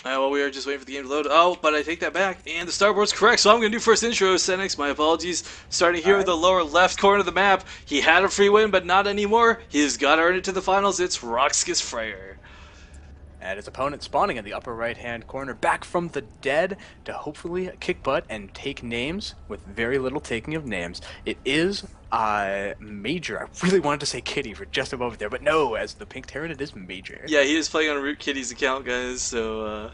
Well, we are just waiting for the game to load. Oh, but I take that back, and the starboard's correct, so I'm going to do first intro. Senex, my apologies. Starting here with Alright. the lower left corner of the map. He had a free win, but not anymore. He's got to earn it to the finals. It's Roxkus Fraer. And his opponent spawning in the upper right-hand corner, back from the dead to hopefully kick butt and take names with very little taking of names. It is Major. I really wanted to say Kitty for just above there, but no, as the Pink Terran, it is Major. Yeah, he is playing on Root Kitty's account, guys, so,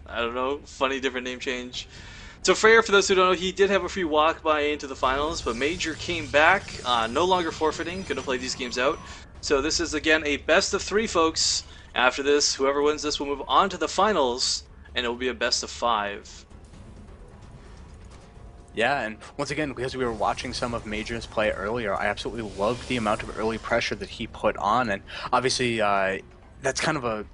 I don't know. Funny different name change. So Fraer, for those who don't know, he did have a free walk by into the finals, but Major came back, no longer forfeiting, going to play these games out. So this is, again, a best of three, folks. After this, whoever wins this will move on to the finals, and it will be a best of 5. Yeah, and once again, because we were watching some of Major's play earlier, I absolutely loved the amount of early pressure that he put on, and obviously that's kind of a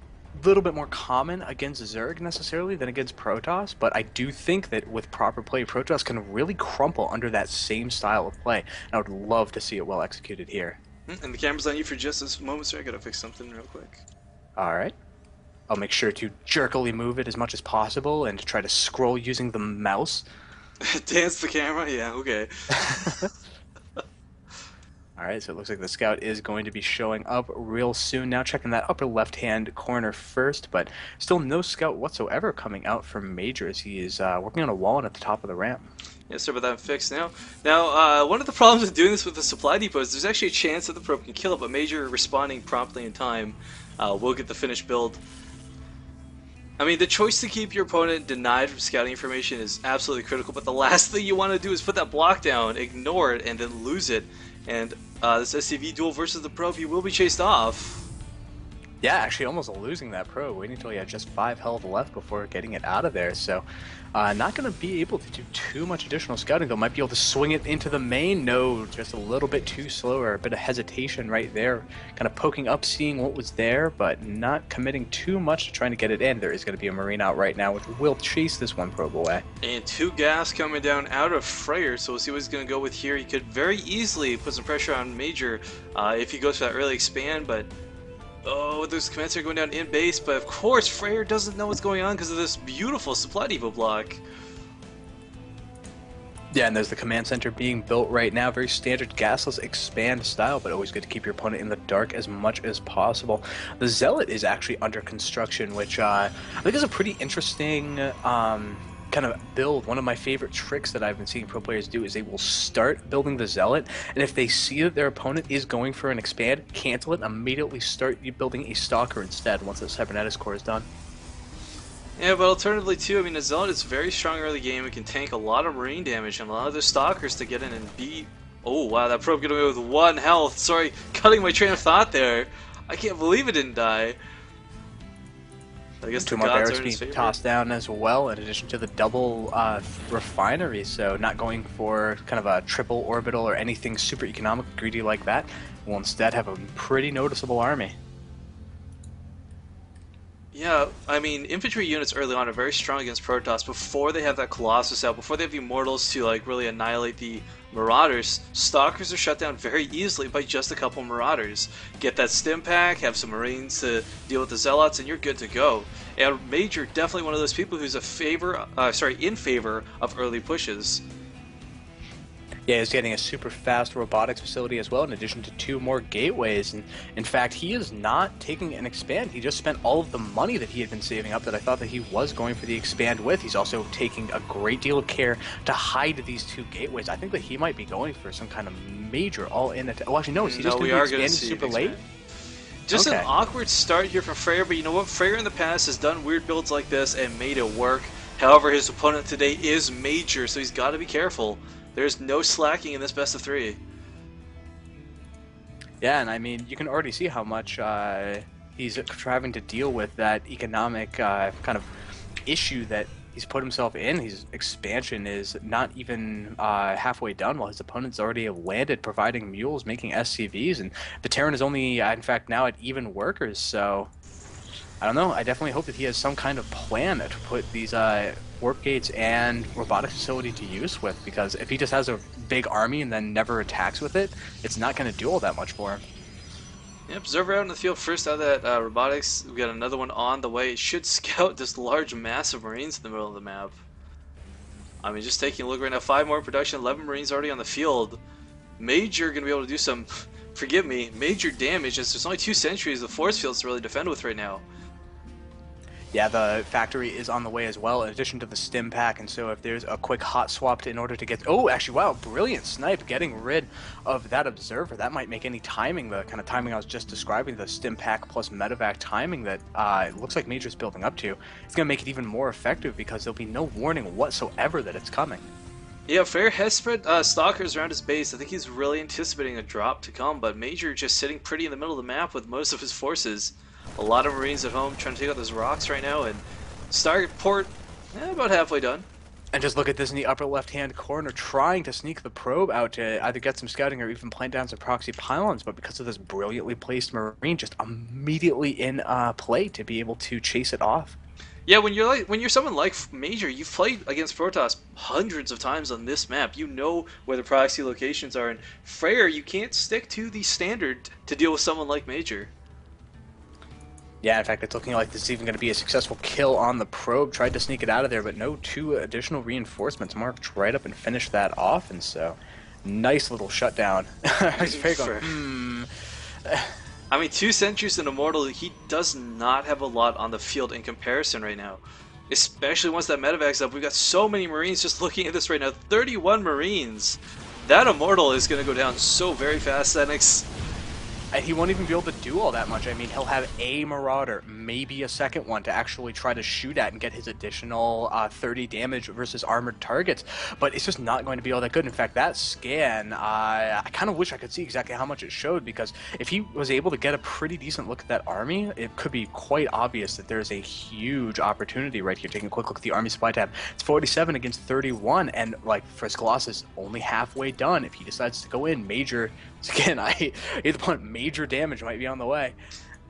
little bit more common against Zerg necessarily than against Protoss, but I do think that with proper play, Protoss can really crumple under that same style of play, and I would love to see it well executed here. And the camera's on you for just this moment, sir. I gotta fix something real quick. Alright. I'll make sure to jerkily move it as much as possible and try to scroll using the mouse. Dance the camera? Yeah, okay. Alright, so it looks like the scout is going to be showing up real soon now, checking that upper left-hand corner first, but still no scout whatsoever coming out from Major as he is working on a wall and at the top of the ramp. Yeah, sorry about that. I'm fixed now. Now, one of the problems with doing this with the supply depot is there's actually a chance that the probe can kill it, but Major responding promptly in time will get the finished build. I mean, the choice to keep your opponent denied from scouting information is absolutely critical, but the last thing you want to do is put that block down, ignore it, and then lose it. And this SCV duel versus the probe, you will be chased off. Yeah, actually almost losing that probe, waiting until he had just 5 health left before getting it out of there, so not going to be able to do too much additional scouting, though. Might be able to swing it into the main. No, just a little bit too slow, or a bit of hesitation right there. Kind of poking up, seeing what was there, but not committing too much to trying to get it in. There is going to be a Marine out right now, which will chase this one probe away. And 2 gas coming down out of Fraer, so we'll see what he's going to go with here. He could very easily put some pressure on Major if he goes for that early expand, but oh, those commands are going down in base, but of course Fraer doesn't know what's going on because of this beautiful supply depot block. Yeah, and there's the command center being built right now. Very standard gasless expand style, but always good to keep your opponent in the dark as much as possible. The Zealot is actually under construction, which I think is a pretty interesting kind of build. One of my favorite tricks that I've been seeing pro players do is they will start building the Zealot, and if they see that their opponent is going for an expand, cancel it and immediately start building a Stalker instead once the Cybernetics core is done. Yeah, but alternatively too, I mean, the Zealot is very strong early game. It can tank a lot of Marine damage and a lot of their Stalkers to get in and beat. Oh wow, that probe getting away with 1 health. Sorry, cutting my train of thought there. I can't believe it didn't die. I guess 2 the more gods barracks are in his being favor. tossed down as well, in addition to the double refinery, so not going for kind of a triple orbital or anything super economic greedy like that. Will instead have a pretty noticeable army. Yeah, I mean, infantry units early on are very strong against Protoss. Before they have that Colossus out, before they have Immortals to like really annihilate the Marauders, Stalkers are shut down very easily by just a couple Marauders. Get that Stim Pack, have some Marines to deal with the Zealots, and you're good to go. And Major, definitely one of those people who's in favor of early pushes. Yeah, he's getting a super fast robotics facility as well, in addition to 2 more gateways. And in fact, he is not taking an expand. He just spent all of the money that he had been saving up that I thought that he was going for the expand with. He's also taking a great deal of care to hide these 2 gateways. I think that he might be going for some kind of major all-in attack. Oh, actually, no, is he just going to be expanding super late? Just Okay. an awkward start here from Fraer, but you know what? Fraer in the past has done weird builds like this and made it work. However, his opponent today is Major, so he's got to be careful. There's no slacking in this best of 3. Yeah, and I mean, you can already see how much he's having to deal with that economic kind of issue that he's put himself in. His expansion is not even halfway done, while his opponents already have landed, providing mules, making SCVs, and the Terran is only, in fact, now at even workers, so I don't know. I definitely hope that he has some kind of plan to put these warp gates and robotic facility to use with, because if he just has a big army and then never attacks with it, it's not going to do all that much for him. Yeah, Observer out in the field first out of that robotics. We got another one on the way. It should scout this large mass of Marines in the middle of the map. I mean, just taking a look right now, 5 more in production, 11 Marines already on the field. Major going to be able to do some, forgive me, major damage as there's only 2 sentries of force fields to really defend with right now. Yeah, the factory is on the way as well, in addition to the stim pack, and so if there's a quick hot swap in order to get... Oh, actually, wow, brilliant snipe, getting rid of that observer. That might make any timing, the kind of timing I was just describing, the stim pack plus medevac timing that it looks like Major's building up to. It's going to make it even more effective because there'll be no warning whatsoever that it's coming. Yeah, Fraer has spread stalkers around his base. I think he's really anticipating a drop to come, but Major just sitting pretty in the middle of the map with most of his forces. A lot of Marines at home trying to take out those rocks right now, and Starport about halfway done. And just look at this in the upper left-hand corner, trying to sneak the probe out to either get some scouting or even plant down some proxy pylons, but because of this brilliantly placed Marine, just immediately in play to be able to chase it off. Yeah, when you're someone like Major, you've played against Protoss hundreds of times on this map. You know where the proxy locations are, and Fraer, you can't stick to the standard to deal with someone like Major. Yeah, in fact, it's looking like this is even going to be a successful kill on the probe. Tried to sneak it out of there, but no 2 additional reinforcements marked right up and finished that off, and so nice little shutdown. Going, I mean, 2 sentries and Immortal, he does not have a lot on the field in comparison right now. Especially once that medevac's up. We've got so many Marines just looking at this right now. 31 Marines. That Immortal is going to go down so very fast, Xenix. He won't even be able to do all that much. I mean, he'll have a Marauder, maybe a second one to actually try to shoot at and get his additional 30 damage versus armored targets, but it's just not going to be all that good. In fact, that scan, I kind of wish I could see exactly how much it showed, because if he was able to get a pretty decent look at that army, it could be quite obvious that there's a huge opportunity right here. Taking a quick look at the army supply tab, it's 47 against 31, and like First Colossus, only halfway done. If he decides to go in, Major, again, I hate the point, major damage might be on the way.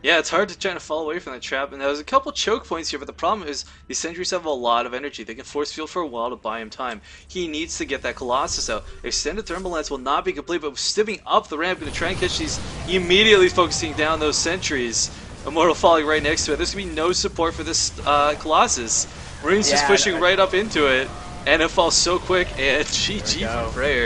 Yeah, it's hard to try to fall away from that trap, and there's a couple choke points here, but the problem is these sentries have a lot of energy. They can force field for a while to buy him time. He needs to get that Colossus out. Extended thermal lance will not be complete, but stimming up the ramp, going to try and catch these, immediately focusing down those sentries. Immortal falling right next to it. There's going to be no support for this Colossus. Marines just pushing right up into it, and it falls so quick, and GG for Fraer.